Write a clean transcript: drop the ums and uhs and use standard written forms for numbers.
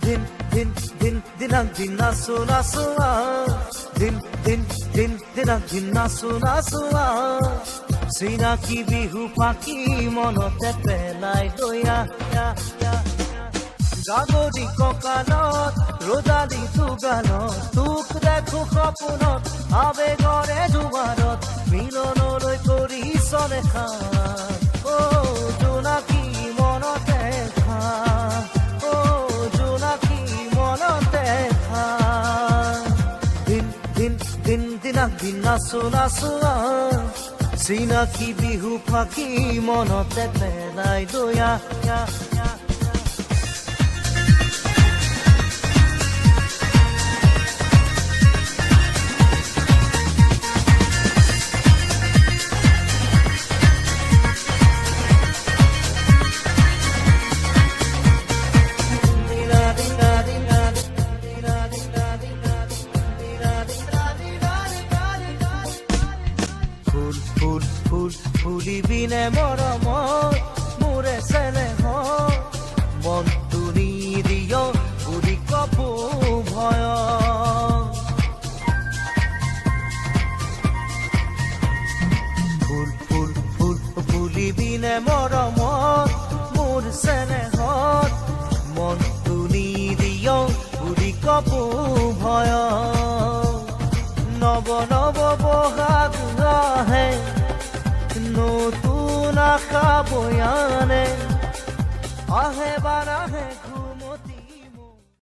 দিন দিন দিন দিনাক দিন নাচো নাচো দিন দিন দিন দিনাক দিন নাচো নাচো চিনাকি বিহু ফাঁকি মনতে পেলাই দয়া গাগৰি কঁকালত ৰজালি তুগালত তোক দেখো সপোনত আবেগৰে জোৱাৰত মিলনলৈ কৰিছ দেখা জোনাকী মনতে খা জোনাকী মনতে খা দিন দিন দিন দিনাক দিন নাচো নাচো চিনাকি বিহু ফাঁকি মনতে পেলাই দয়া ফুলিবিনে মৰমৰ মোৰে চেনেহ মনটো নিদিয় বুলি কপো ভয় ফুল ফুল ফুল ফুলিবিনে মৰমৰ মোৰ চেনেহত মনটো নিদিয় বুলি কপো ভয় নৱ নৱ বহাগ আহে নতুন আশা বয়ানে আহে বাৰ